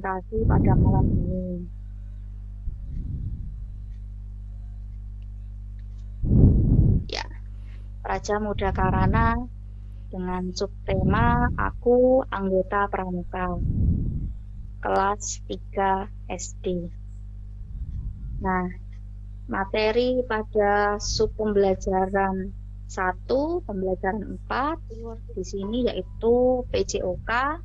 kaki pada malam ini. Ya, Raja Muda Karana dengan subtema Aku Anggota Pramuka, kelas 3 SD. Nah, materi pada sub pembelajaran 1, pembelajaran 4 di sini yaitu PJOK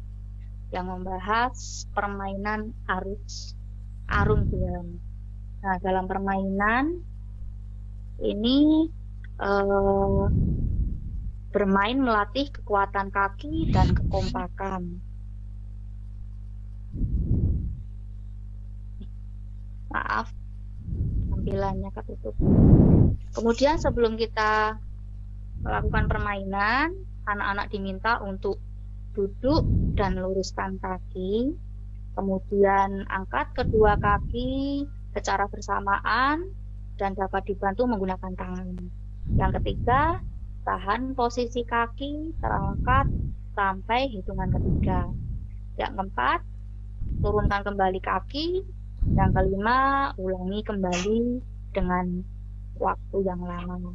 yang membahas permainan arum jeram. Nah, dalam permainan ini bermain melatih kekuatan kaki dan kekompakan. Maaf, tampilannya ketutup. Kemudian sebelum kita melakukan permainan, anak-anak diminta untuk duduk dan luruskan kaki, kemudian angkat kedua kaki secara bersamaan dan dapat dibantu menggunakan tangan. Yang ketiga, tahan posisi kaki terangkat sampai hitungan ketiga. Yang keempat, turunkan kembali kaki. Yang kelima, ulangi kembali dengan waktu yang lama.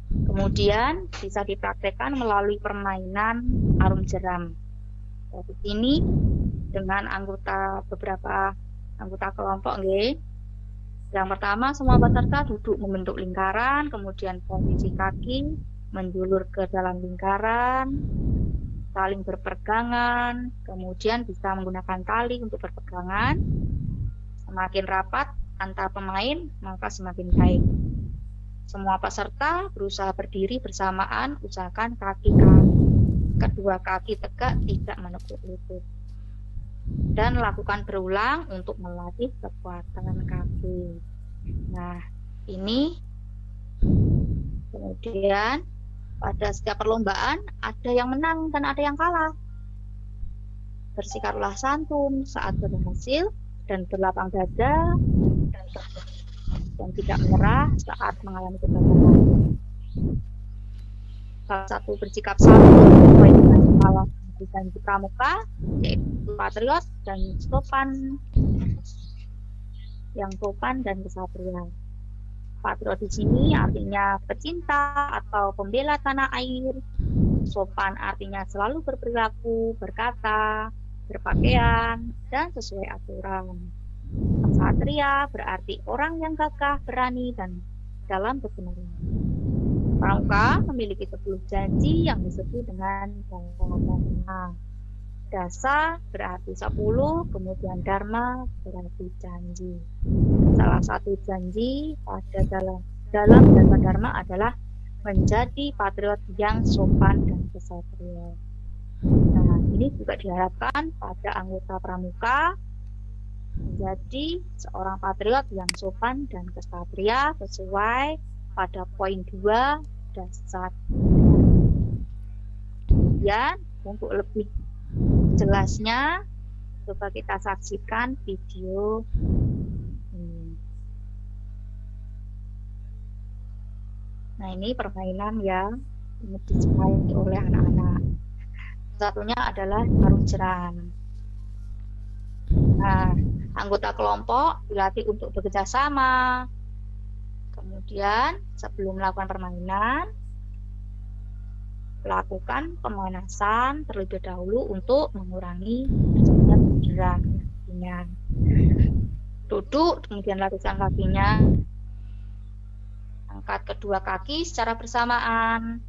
Kemudian bisa dipraktekkan melalui permainan arum jeram. Di sini dengan beberapa anggota kelompok, nggih. Yang pertama, semua peserta duduk membentuk lingkaran, kemudian posisi kaki menjulur ke dalam lingkaran, saling berpegangan, kemudian bisa menggunakan tali untuk berpegangan. Semakin rapat antar pemain, maka semakin baik. Semua peserta berusaha berdiri bersamaan, usahakan kedua kaki tegak, tidak menekuk lutut. Dan lakukan berulang untuk melatih kekuatan kaki. Nah, ini kemudian pada setiap perlombaan ada yang menang dan ada yang kalah. Bersikaplah santun saat berhasil dan berlapang dada dan tidak menyerah saat mengalami kegagalan. Salah satu bersikap santun sesuai dengan kepala janji pramuka yaitu patriot dan sopan, yang sopan dan kesatria. Patriot di sini artinya pecinta atau pembela tanah air. Sopan artinya selalu berperilaku, berkata, berpakaian, dan sesuai aturan. Kesatria berarti orang yang gagah, berani, dan dalam kebenaran. Pramuka memiliki 10 janji yang disebut dengan dharma. Dasa berarti 10, kemudian dharma berarti janji. Salah satu janji pada dalam dasa dharma adalah menjadi patriot yang sopan dan kesatria. Nah, ini juga diharapkan pada anggota pramuka menjadi seorang patriot yang sopan dan kesatria sesuai pada poin 2 dasar. Kemudian untuk lebih jelasnya coba kita saksikan video ini. Nah, ini permainan yang disukai oleh anak-anak. Satunya adalah arum jeram. Nah, anggota kelompok dilatih untuk bekerja sama. Kemudian sebelum melakukan permainan, lakukan pemanasan terlebih dahulu untuk mengurangi cedera kakinya. Duduk, kemudian lapiskan kakinya. Angkat kedua kaki secara bersamaan.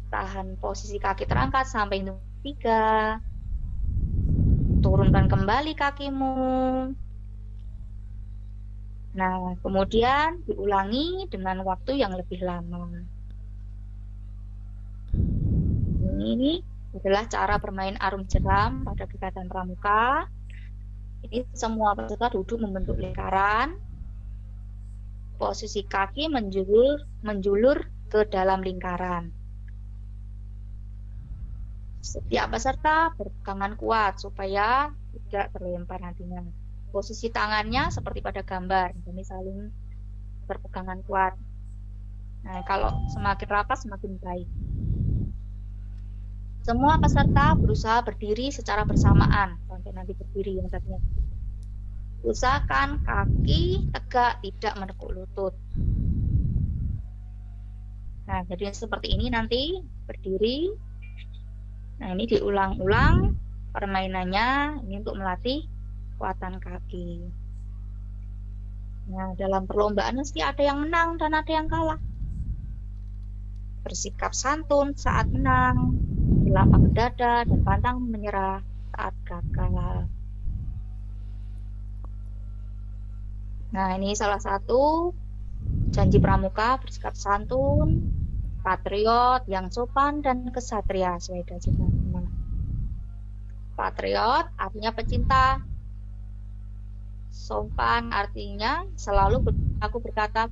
Tahan posisi kaki terangkat sampai hitung 3. Turunkan kembali kakimu. Nah, kemudian diulangi dengan waktu yang lebih lama. Ini adalah cara bermain arum jeram pada kegiatan pramuka. Ini semua peserta duduk membentuk lingkaran. Posisi kaki menjulur ke dalam lingkaran. Setiap peserta berpegangan kuat supaya tidak terlempar nantinya. Posisi tangannya seperti pada gambar, jadi saling berpegangan kuat. Nah, kalau semakin rapat semakin baik. Semua peserta berusaha berdiri secara bersamaan. Sampai nanti berdiri yang tadinya. Usahakan kaki tegak, tidak menekuk lutut. Nah, jadi seperti ini nanti berdiri. Nah, ini diulang-ulang permainannya. Ini untuk melatih kekuatan kaki. Nah, dalam perlombaan mesti ada yang menang dan ada yang kalah. Bersikap santun saat menang, berlapang dada dan pantang menyerah saat gagal. Nah, ini salah satu janji pramuka: bersikap santun, patriot, yang sopan, dan kesatria. Patriot artinya pecinta. Sopan artinya selalu aku berkata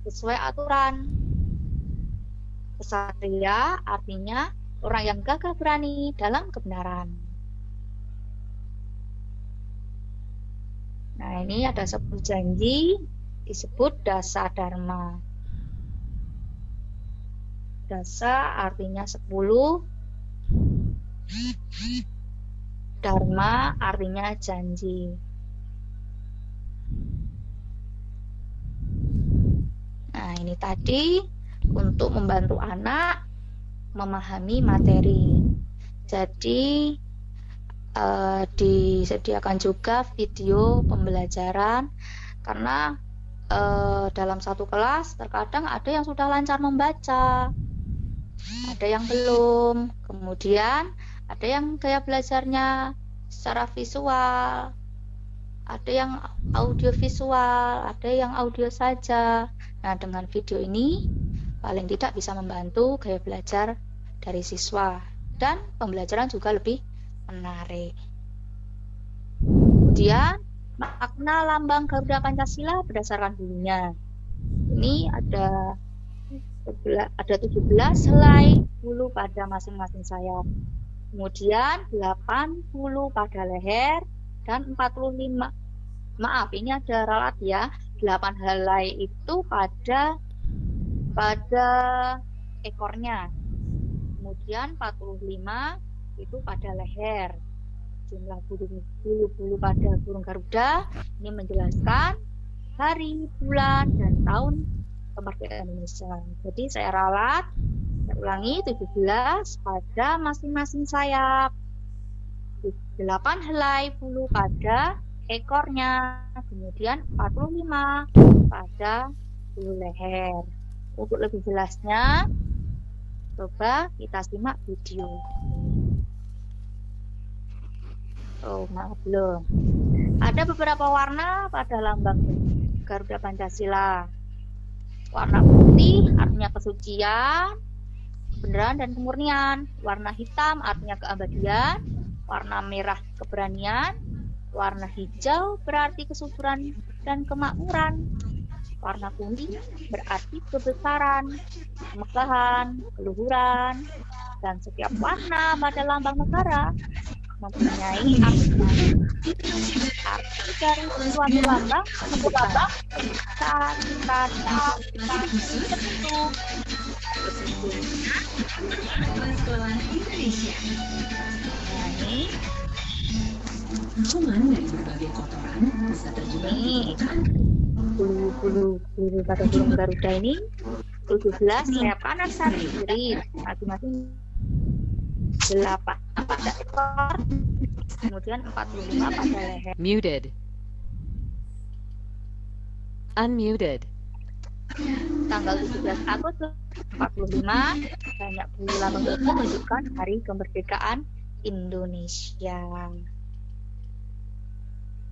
sesuai aturan. Kesatria artinya orang yang gagah berani dalam kebenaran. Nah, ini ada 10 janji disebut dasa dharma. Dasa artinya 10. Dharma artinya janji. Nah, ini tadi untuk membantu anak memahami materi. Jadi disediakan juga video pembelajaran, karena dalam satu kelas terkadang ada yang sudah lancar membaca, ada yang belum, kemudian ada yang gaya belajarnya secara visual, ada yang audio visual, ada yang audio saja. Nah, dengan video ini paling tidak bisa membantu gaya belajar dari siswa dan pembelajaran juga lebih menarik. Kemudian makna lambang Garuda Pancasila berdasarkan bunyinya. Ini ada 17 helai bulu pada masing-masing sayap. Kemudian 80 pada leher dan 45. Maaf, ini ada ralat ya. 8 helai itu pada ekornya. Kemudian 45 itu pada leher. Jumlah bulu-bulu pada burung Garuda ini menjelaskan hari, bulan, dan tahun kemerdekaan Indonesia. Jadi saya ralat, saya ulangi, 17 pada masing-masing sayap, 8 helai bulu pada ekornya, kemudian 45 pada bulu leher. Untuk lebih jelasnya, coba kita simak video. Oh, maaf belum. Ada beberapa warna pada lambang Garuda Pancasila. Warna putih artinya kesucian, kebenaran, dan kemurnian. Warna hitam artinya keabadian. Warna merah keberanian. Warna hijau berarti kesuburan dan kemakmuran. Warna kuning berarti kebesaran, kemegahan, keluhuran. Dan setiap warna pada lambang negara mempunyai arti dari suatu lambang menentukan saat kita tertentu. Nah, ini dari berbagai kotoran bisa terjebak bulu pada burung Garuda ini 17 sayap kanan dan kiri, masing-masing 8 pada ekor, kemudian 45 pada leher. Muted. Unmuted. Tanggal 17 Agustus 45, banyak bulu lambang itu menunjukkan hari kemerdekaan Indonesia.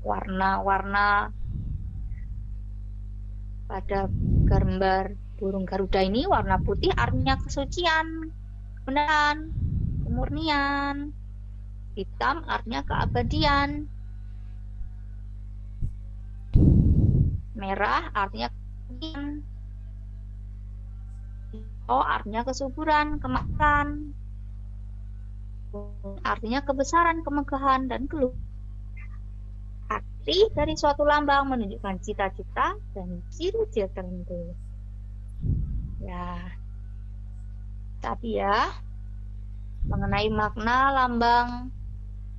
Warna-warna pada gambar burung Garuda ini, warna putih artinya kesucian, kebenaran, kemurnian. Hitam artinya keabadian. Merah artinya kemurnian. Hijau artinya kesuburan, kemakmuran. Artinya kebesaran, kemegahan, dan keluhuran. Arti dari suatu lambang menunjukkan cita-cita dan ciri-ciri tertentu. Ya, tapi ya, mengenai makna lambang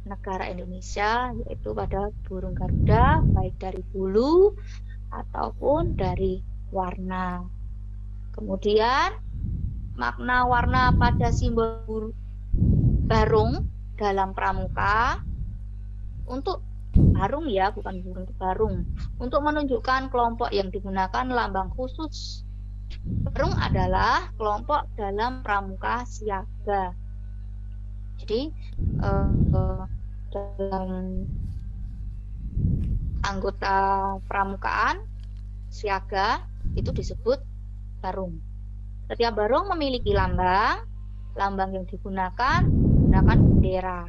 negara Indonesia, yaitu pada burung Garuda, baik dari bulu ataupun dari warna. Kemudian makna warna pada simbol barung dalam pramuka, untuk barung ya, bukan burung, barung, untuk menunjukkan kelompok yang digunakan lambang khusus. Barung adalah kelompok dalam pramuka siaga. Jadi dalam anggota pramukaan siaga itu disebut barung. Setiap barung memiliki lambang yang digunakan bendera.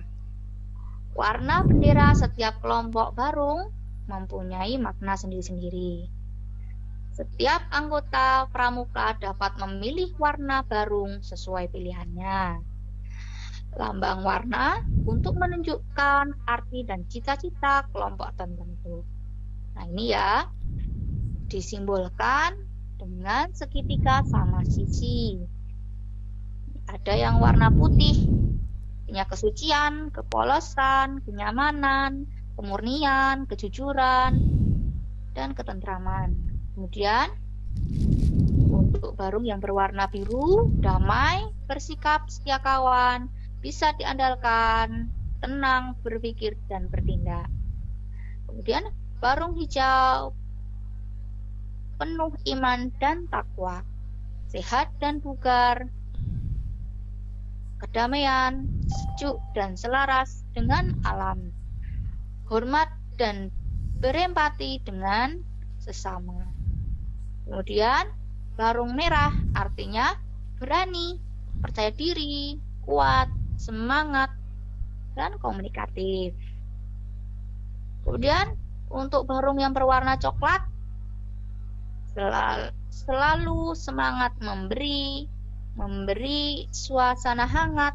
Warna bendera setiap kelompok barung mempunyai makna sendiri-sendiri. Setiap anggota pramuka dapat memilih warna barung sesuai pilihannya. Lambang warna untuk menunjukkan arti dan cita-cita kelompok tertentu. Nah, ini ya, disimbolkan dengan segitiga sama sisi. Ada yang warna putih, punya kesucian, kepolosan, kenyamanan, kemurnian, kejujuran, dan ketentraman. Kemudian untuk barung yang berwarna biru, damai, bersikap setia kawan, bisa diandalkan, tenang, berpikir, dan bertindak. Kemudian barung hijau, penuh iman dan takwa, sehat dan bugar, kedamaian, sejuk dan selaras dengan alam, hormat dan berempati dengan sesama. Kemudian barung merah artinya berani, percaya diri, kuat, semangat, dan komunikatif. Kemudian untuk barung yang berwarna coklat, selalu semangat memberi suasana hangat,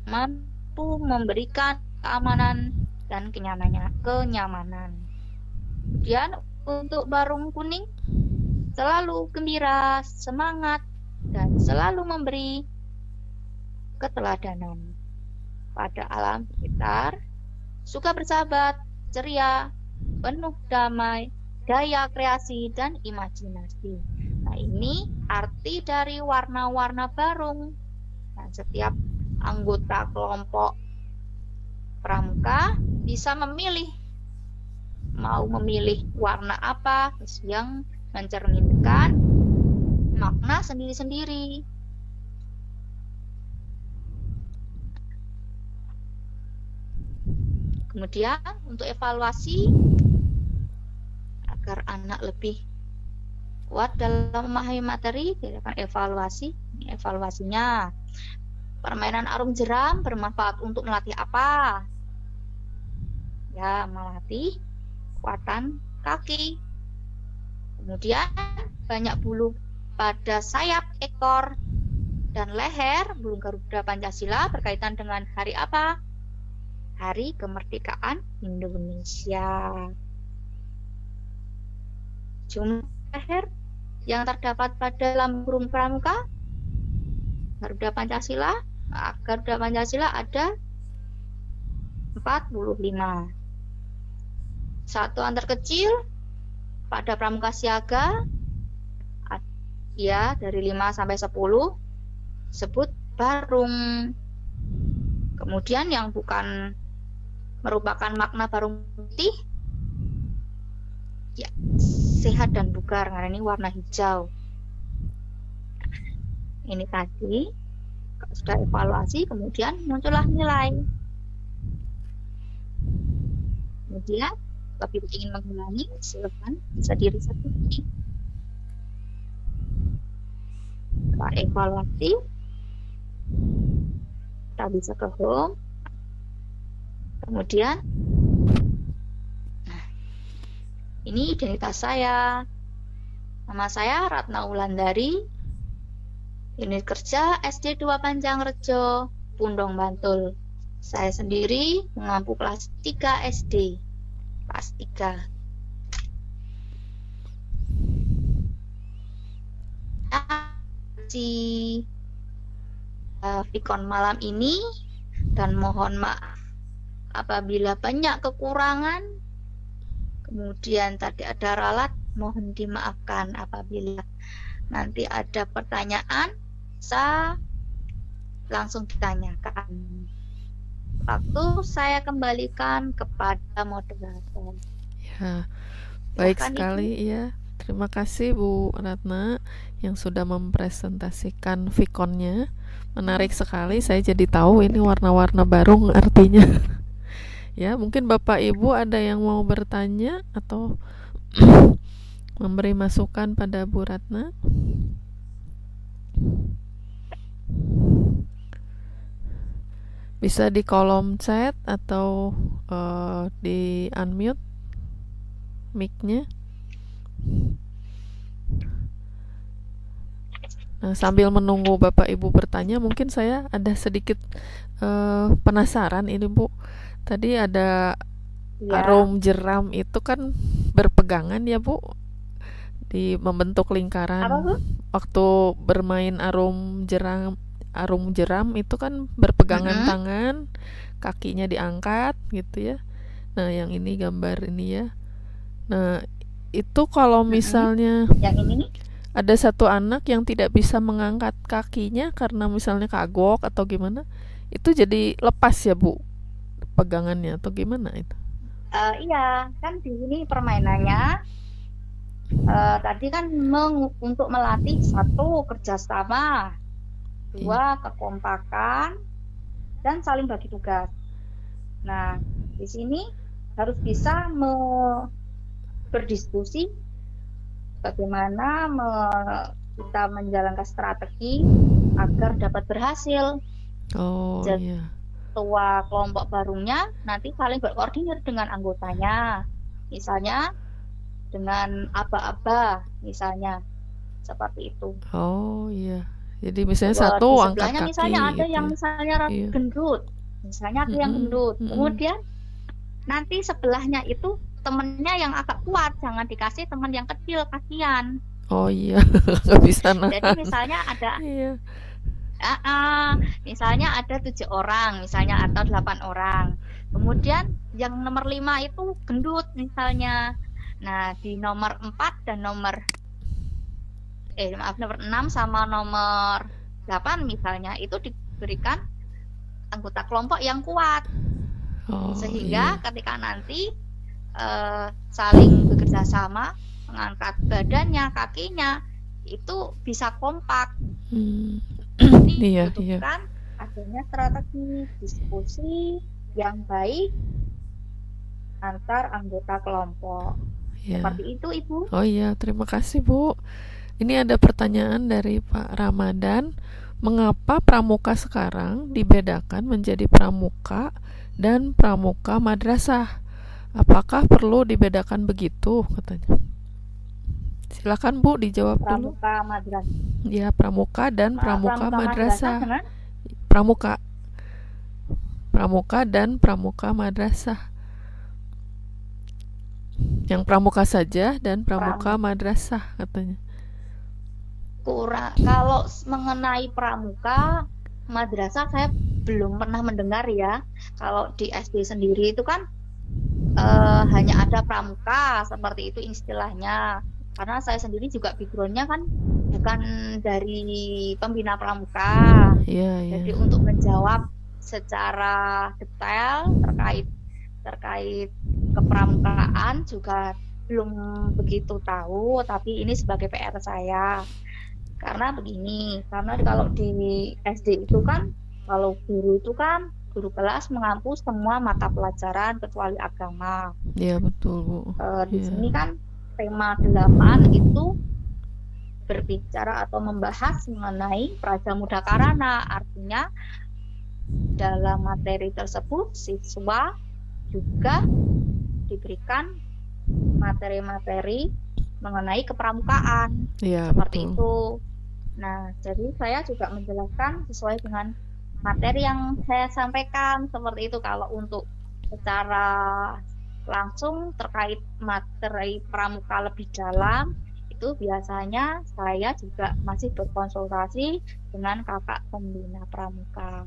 mampu memberikan keamanan dan kenyamanan. Kemudian untuk barung kuning, selalu gembira, semangat, dan selalu memberi keteladanan pada alam sekitar, suka bersahabat, ceria, penuh damai, daya kreasi, dan imajinasi. Nah, ini arti dari warna-warna barung. Nah, setiap anggota kelompok pramuka bisa memilih, mau memilih warna apa yang mencerminkan makna sendiri-sendiri. Kemudian untuk evaluasi agar anak lebih kuat dalam memahami materi, diadakan evaluasi. Ini evaluasinya. Permainan arung jeram bermanfaat untuk melatih apa? Ya, melatih kekuatan kaki. Kemudian banyak bulu pada sayap, ekor, dan leher burung Garuda Pancasila berkaitan dengan hari apa? Hari Kemerdekaan Indonesia. Jumlah leher yang terdapat pada lambang burung pramuka Garuda Pancasila, Garuda Pancasila ada 45. Satuan terkecil pada pramuka siaga ya dari 5 sampai 10 sebut barung. Kemudian yang bukan merupakan makna barung putih ya sehat dan bugar, karena ini warna hijau. Ini tadi sudah evaluasi, kemudian muncullah nilai. Kemudian bagi yang ingin mengulangi, silakan bisa di-reset lagi. Setelah evaluasi, kita bisa ke home. Kemudian, nah, ini identitas saya. Nama saya Ratna Wulandari, unit kerja SD 2 Panjangrejo, Pundong, Bantul. Saya sendiri mengampu kelas 3 SD. Kelas 3. Terima kasih. Vicon malam ini, dan mohon maaf apabila banyak kekurangan. Kemudian tadi ada ralat, mohon dimaafkan. Apabila nanti ada pertanyaan, bisa langsung ditanyakan. Waktu saya kembalikan kepada moderator. Ya, baik Silakan, sekali ya. Terima kasih Bu Ratna yang sudah mempresentasikan Viconnya. Menarik sekali, saya jadi tahu ini warna-warna baru artinya. Ya, mungkin Bapak Ibu ada yang mau bertanya atau memberi masukan pada Bu Ratna. Bisa di kolom chat atau di unmute mic-nya. Nah, sambil menunggu Bapak Ibu bertanya, mungkin saya ada sedikit penasaran ini Bu. Tadi ada arum jeram itu kan berpegangan ya Bu, di membentuk lingkaran. Apa, Bu? Waktu bermain arum jeram itu kan berpegangan tangan, kakinya diangkat gitu ya. Nah, yang ini gambar ini ya. Nah, itu kalau misalnya yang ini ada satu anak yang tidak bisa mengangkat kakinya karena misalnya kagok atau gimana, itu jadi lepas ya Bu pegangannya atau gimana itu? Iya, kan di sini permainannya tadi kan untuk melatih satu kerjasama, dua kekompakan, dan saling bagi tugas. Nah, di sini harus bisa berdiskusi bagaimana kita menjalankan strategi agar dapat berhasil. Oh iya. Ketua kelompok barunya nanti saling berkoordinir dengan anggotanya, misalnya dengan aba-aba misalnya, seperti itu. Oh iya. Jadi misalnya satu angkat kaki. Misalnya ada gitu yang ya. misalnya gendut, misalnya ada yang gendut. Kemudian nanti sebelahnya itu temennya yang agak kuat, jangan dikasih teman yang kecil, kasihan. Oh iya, nggak bisa nahan. Jadi misalnya ada misalnya ada 7 orang misalnya atau 8 orang. Kemudian yang nomor 5 itu gendut misalnya. Nah, di nomor 4 dan nomor 6 sama nomor 8 misalnya itu diberikan anggota kelompok yang kuat. Sehingga ketika nanti saling bekerja sama mengangkat badannya, kakinya itu bisa kompak. Jadi dibutuhkan adanya strategi diskusi yang baik antar anggota kelompok. Seperti itu, Ibu. Oh iya, terima kasih Bu. Ini ada pertanyaan dari Pak Ramadan. Mengapa pramuka sekarang dibedakan menjadi pramuka dan pramuka madrasah? Apakah perlu dibedakan begitu, katanya? Silakan Bu dijawab dulu. Pramuka madrasah. Ya, pramuka dan pramuka madrasah. Pramuka dan pramuka madrasah. Yang pramuka saja dan pramuka madrasah, katanya. Kalau mengenai pramuka madrasah saya belum pernah mendengar ya. Kalau di SD sendiri itu kan hanya ada pramuka, seperti itu istilahnya. Karena saya sendiri juga backgroundnya kan bukan dari pembina pramuka. Jadi untuk menjawab secara detail terkait kepramukaan juga belum begitu tahu, tapi ini sebagai PR saya. Karena begini, karena kalau di SD itu kan, kalau guru itu kan guru kelas mengampu semua mata pelajaran kecuali agama. Iya betul Bu. Di sini kan tema 8 itu berbicara atau membahas mengenai Prajamuda Karana. Artinya dalam materi tersebut siswa juga diberikan materi-materi mengenai kepramukaan. Seperti itu. Nah, jadi saya juga menjelaskan sesuai dengan materi yang saya sampaikan, seperti itu. Kalau untuk secara langsung terkait materi pramuka lebih dalam Itu biasanya saya juga masih berkonsultasi dengan kakak pembina pramuka.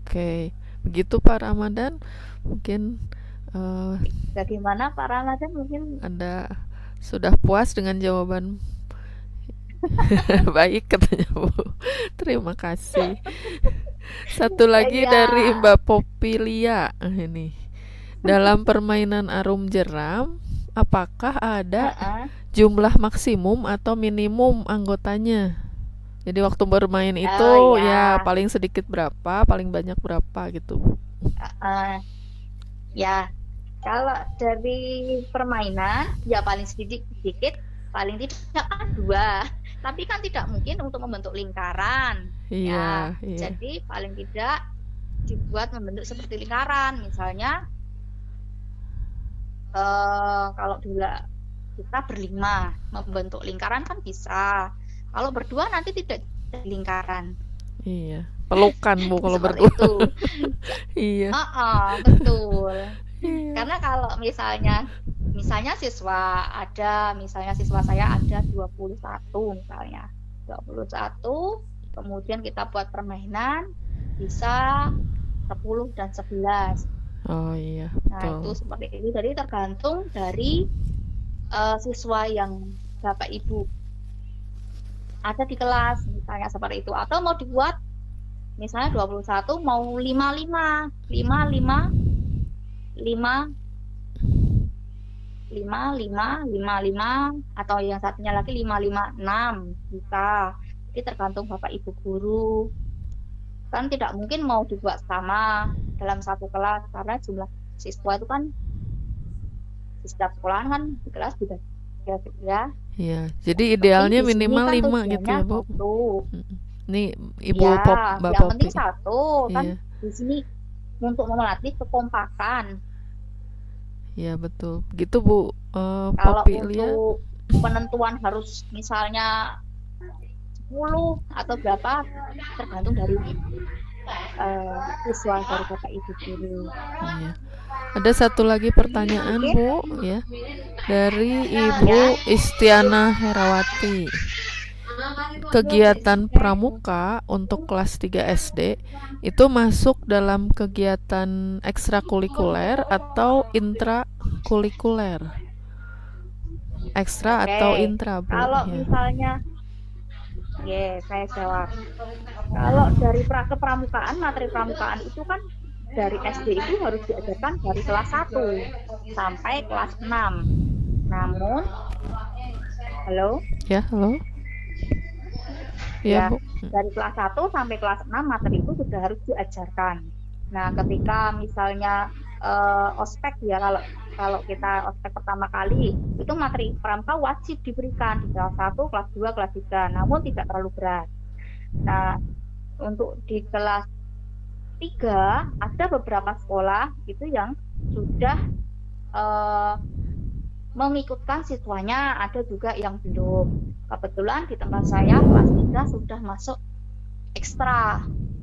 Oke, begitu Pak Ramadan. Mungkin Bagaimana Pak Ramadan, mungkin Anda sudah puas dengan jawaban baik katanya Bu. Terima kasih. Satu lagi ya. dari Mbak Popilia ini. Dalam permainan arum jeram, apakah ada jumlah maksimum atau minimum anggotanya? Jadi waktu bermain itu ya paling sedikit berapa, paling banyak berapa gitu. Ya, kalau dari permainan ya paling sedikit, paling tidak kan 2. Tapi kan tidak mungkin untuk membentuk lingkaran. Iya. Jadi paling tidak dibuat membentuk seperti lingkaran. Misalnya kalau dulu kita berlima membentuk lingkaran kan bisa. Kalau berdua nanti tidak lingkaran. Iya, pelukan Bu kalau berdua. Itu. Iya. Betul. Iya. Karena kalau misalnya siswa saya ada 21 misalnya. 21, kemudian kita buat permainan bisa 10 dan 11. Oh iya, nah betul. Itu seperti itu. Jadi tergantung dari siswa yang Bapak Ibu ada di kelas misalnya seperti itu, atau mau dibuat misalnya 21 mau 55 atau yang satunya lagi 556 bisa. Jadi tergantung Bapak Ibu guru. Kan tidak mungkin mau dibuat sama dalam satu kelas karena jumlah siswa itu kan di setiap sekolahan kan di kelas juga ya. Iya, jadi idealnya minimal kan 5 gitu ya Bu. Ini Ibu Bapak yang penting 1 kan di sini untuk melatih kekompakan. Iya betul, gitu Bu. Kalau untuk penentuan harus misalnya 10 atau berapa tergantung dari siswa dari Bapak Ibu guru. Iya. Ada satu lagi pertanyaan Bu ya dari Ibu Istiana Herawati. Kegiatan pramuka untuk kelas 3 SD itu masuk dalam kegiatan ekstrakurikuler atau intrakurikuler? Ekstra atau intra Bu? Kalau misalnya saya jawab. Kalau dari kepramukaan, materi pramukaan itu kan dari SD itu harus diajarkan dari kelas 1 sampai kelas 6. Namun halo? Ya, halo. Ya, Bu. Dari kelas 1 sampai kelas 6 materi itu sudah harus diajarkan. Nah, ketika misalnya ospek ya, kalau kita ospek pertama kali itu materi pramuka wajib diberikan di kelas 1, kelas 2, kelas 3, namun tidak terlalu berat. Nah, untuk di kelas 3 ada beberapa sekolah itu yang sudah mengikutkan siswanya, ada juga yang belum. Kebetulan di tempat saya kelas 3 sudah masuk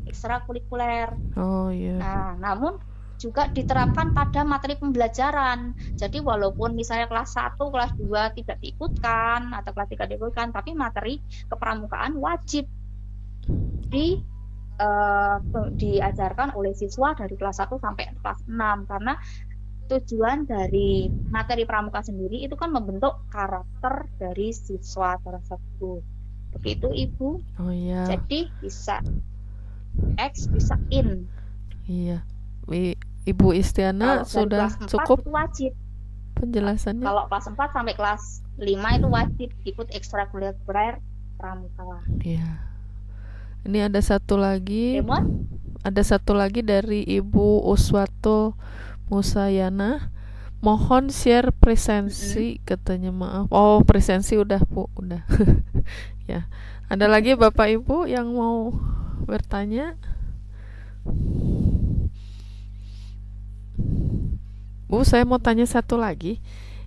ekstrakurikuler. Oh iya. Nah, namun juga diterapkan pada materi pembelajaran. Jadi walaupun misalnya kelas 1, kelas 2 tidak diikutkan atau kelas 3 diikutkan, tapi materi kepramukaan wajib diajarkan oleh siswa dari kelas 1 sampai kelas 6 karena tujuan dari materi pramuka sendiri itu kan membentuk karakter dari siswa tersebut. Begitu Ibu. Oh iya. Jadi bisa X bisa in. Iya. Ibu Istiana sudah cukup itu wajib penjelasannya. Kalau kelas 4 sampai kelas 5 itu wajib ikut ekstrakurikuler pramuka. Iya. Ini ada satu lagi. Demon? Ada satu lagi dari Ibu Uswatul Musayana. Mohon share presensi katanya, maaf. Oh, presensi udah Bu, udah. Ya. Ada lagi Bapak Ibu yang mau bertanya? Bu, saya mau tanya satu lagi.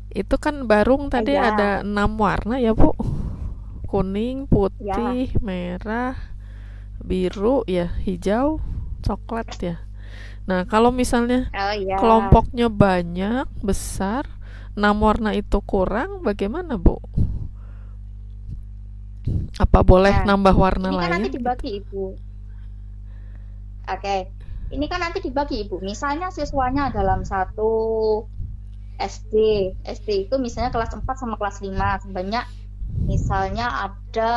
Itu kan barung tadi ada 6 warna ya Bu. Kuning, putih, merah, biru ya, hijau, coklat ya. Nah, kalau misalnya kelompoknya banyak, besar, 6 warna itu kurang, bagaimana Bu? Apa boleh Nah, nambah warna ini kan nanti lain? dibagi Ibu. Oke, ini kan nanti dibagi Ibu. Misalnya siswanya dalam satu SD. SD itu misalnya kelas 4 sama kelas 5. Sebanyak misalnya ada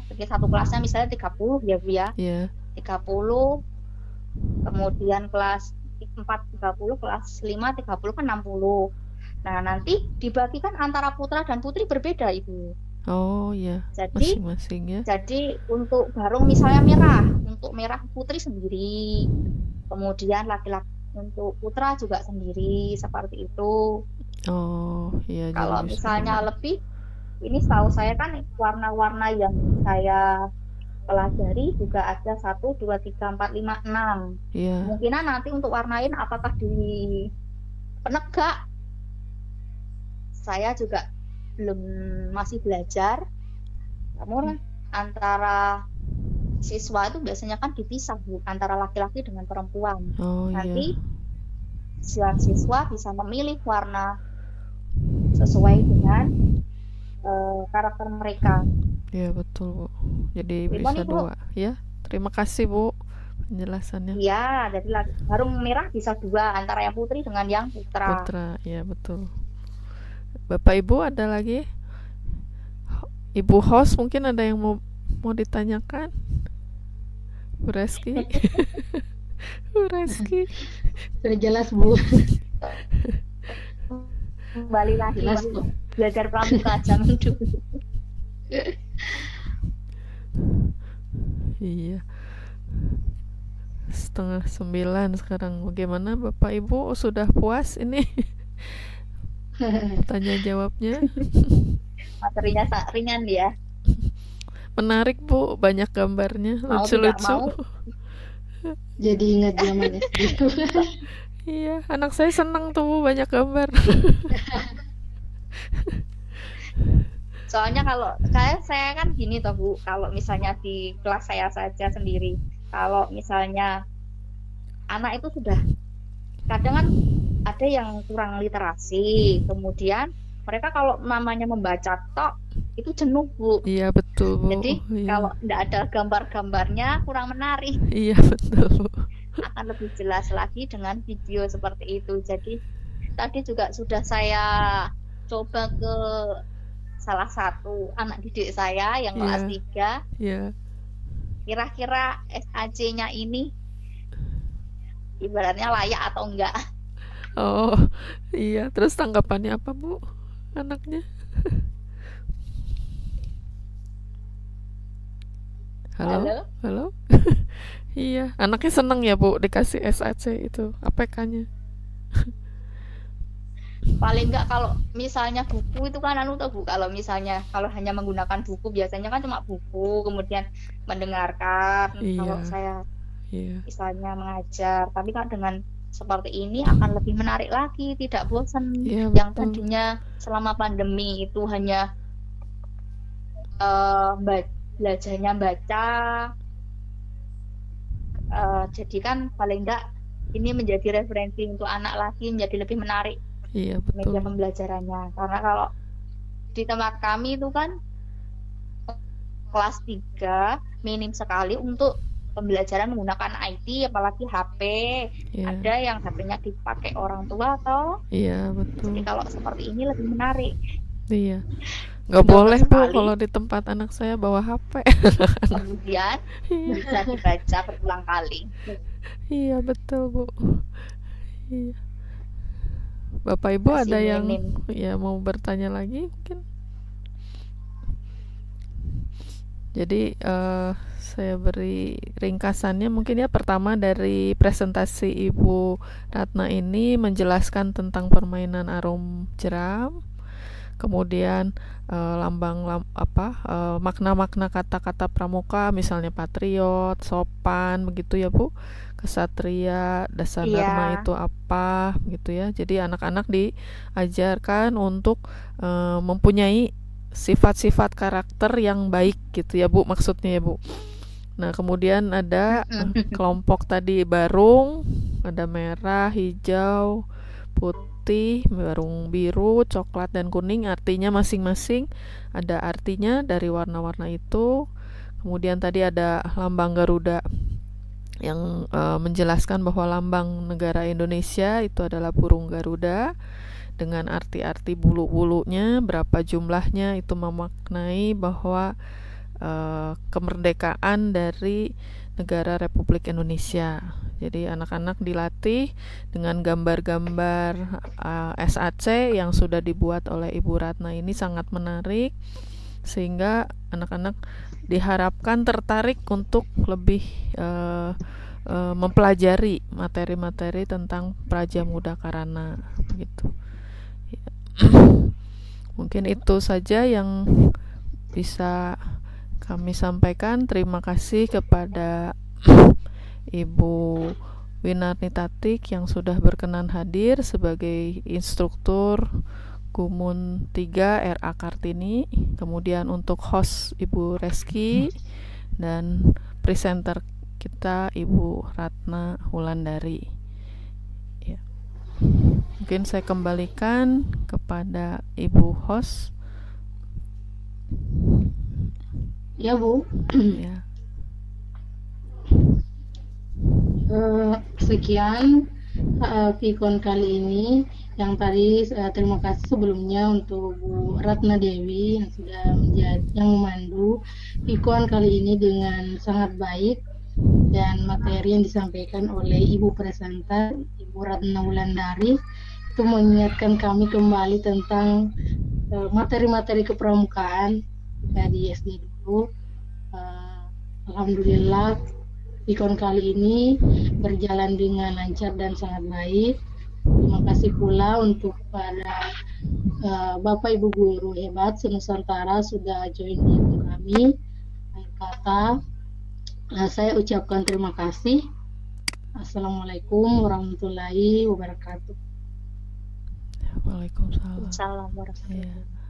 satu kelasnya misalnya 30 ya Bu ya. Ya, 30, kemudian kelas 4 30, kelas 5 30 kan 60. Nah, nanti dibagikan antara putra dan putri berbeda Ibu. oh ya, Jadi masing-masing ya. Jadi untuk Barung misalnya merah, untuk merah putri sendiri, kemudian laki-laki untuk putra juga sendiri, seperti itu. Oh ya, Kalau jadi misalnya lebih, ini setahu saya kan warna-warna yang saya pelajari juga ada 1, 2, 3, 4, 5, 6. ya, Kemungkinan nanti untuk warnain apakah di penegak, saya juga belum masih belajar. Namun antara siswa itu biasanya kan dipisah Bu, antara laki-laki dengan perempuan. oh Nanti ya, siswa bisa memilih warna sesuai dengan karakter mereka. ya betul Bu. Jadi Terima bisa nih Bu. 2 ya. Terima kasih Bu penjelasannya. Iya, jadi Barung merah bisa 2 antara yang putri dengan yang putra. Putra, ya betul. Bapak Ibu ada lagi? Ibu host mungkin ada yang mau ditanyakan? Bu Reski? Bu Reski? Sudah jelas Bu. Kembali lagi Jelas Bu. belajar pramuka zaman dulu. Iya. 8:30 sekarang. Bagaimana Bapak Ibu, sudah puas ini tanya jawabnya? Materinya ringan ya. Menarik Bu, banyak gambarnya, Mau tidak lucu-lucu. mau. Jadi ingat zaman SD. Iya, anak saya senang tuh Bu, banyak gambar. Soalnya kalau saya kan gini toh Bu, kalau misalnya di kelas saya saja sendiri, kalau misalnya anak itu sudah kadang kan ada yang kurang literasi, kemudian mereka kalau namanya membaca tok itu jenuh Bu. Iya betul Bu. Jadi Iya. kalau tidak ada gambar-gambarnya kurang menarik. Iya betul Bu. Akan lebih jelas lagi dengan video seperti itu. Jadi tadi juga sudah saya coba ke salah satu anak didik saya yang kelas 3. Iya. Kira-kira SAC-nya ini ibaratnya layak atau enggak. Oh iya, terus tanggapannya apa Bu anaknya? Halo? Iya, anaknya seneng ya Bu dikasih SAC itu APK-nya. Paling enggak kalau misalnya buku itu kan tuh Bu, kalau misalnya kalau hanya menggunakan buku biasanya kan cuma buku, kemudian mendengarkan. Iya. Kalau saya Iya. misalnya mengajar, tapi kan dengan seperti ini akan lebih menarik lagi, tidak bosan. Iya, Yang betul. tadinya selama pandemi itu hanya belajarnya baca, jadi kan paling enggak ini menjadi referensi untuk anak lagi, menjadi lebih menarik Iya media betul. pembelajarannya. Karena kalau di tempat kami itu kan kelas 3 minim sekali untuk pembelajaran menggunakan IT, apalagi HP. Iya. Ada yang HP-nya dipakai orang tua atau Iya betul. jadi kalau seperti ini lebih menarik. Iya. Nggak Nggak boleh Bu sekali. kalau di tempat anak saya bawa HP. Kemudian bisa dibaca berulang kali. Iya betul Bu. Iya. Bapak Ibu Masih ada yang minim. ya mau bertanya lagi mungkin? Jadi saya beri ringkasannya mungkin ya. Pertama dari presentasi Ibu Ratna ini menjelaskan tentang permainan arum jeram, kemudian makna-makna kata-kata pramuka, misalnya patriot, sopan, begitu ya Bu, kesatria, dasar dharma Iya. itu apa, gitu ya. Jadi anak-anak diajarkan untuk mempunyai sifat-sifat karakter yang baik, gitu ya Bu, maksudnya ya Bu. Nah kemudian ada kelompok tadi barung, ada merah, hijau, putih, putih, burung biru, coklat, dan kuning. Artinya masing-masing ada artinya dari warna-warna itu. Kemudian tadi ada lambang Garuda yang menjelaskan bahwa lambang negara Indonesia itu adalah burung Garuda dengan arti-arti bulu-bulunya, berapa jumlahnya, itu memaknai bahwa kemerdekaan dari negara Republik Indonesia. Jadi anak-anak dilatih dengan gambar-gambar SAC yang sudah dibuat oleh Ibu Ratna ini sangat menarik, sehingga anak-anak diharapkan tertarik untuk lebih mempelajari materi-materi tentang Praja Muda Karana begitu. Mungkin itu saja yang bisa kami sampaikan. Terima kasih kepada Ibu Winarni Tatik yang sudah berkenan hadir sebagai instruktur Gumun 3 RA Kartini. Kemudian untuk host Ibu Reski dan presenter kita Ibu Ratna Wulandari. Ya. Mungkin saya kembalikan kepada Ibu host. Ya, Bu. Ya. Sekian Vicon kali ini. Yang tadi terima kasih sebelumnya untuk Bu Ratna Dewi yang sudah yang memandu Vicon kali ini dengan sangat baik, dan materi yang disampaikan oleh Ibu presenter Ibu Ratna Wulandari itu mengingatkan kami kembali tentang materi-materi kepramukaan kita di SD dulu. Alhamdulillah Vicon kali ini berjalan dengan lancar dan sangat baik. Terima kasih pula untuk para Bapak Ibu guru hebat senusantara sudah join di kami. Akhir kata saya ucapkan terima kasih. Assalamualaikum warahmatullahi wabarakatuh. Waalaikumsalam. Waalaikumsalam warahmatullahi Ya. wabarakatuh.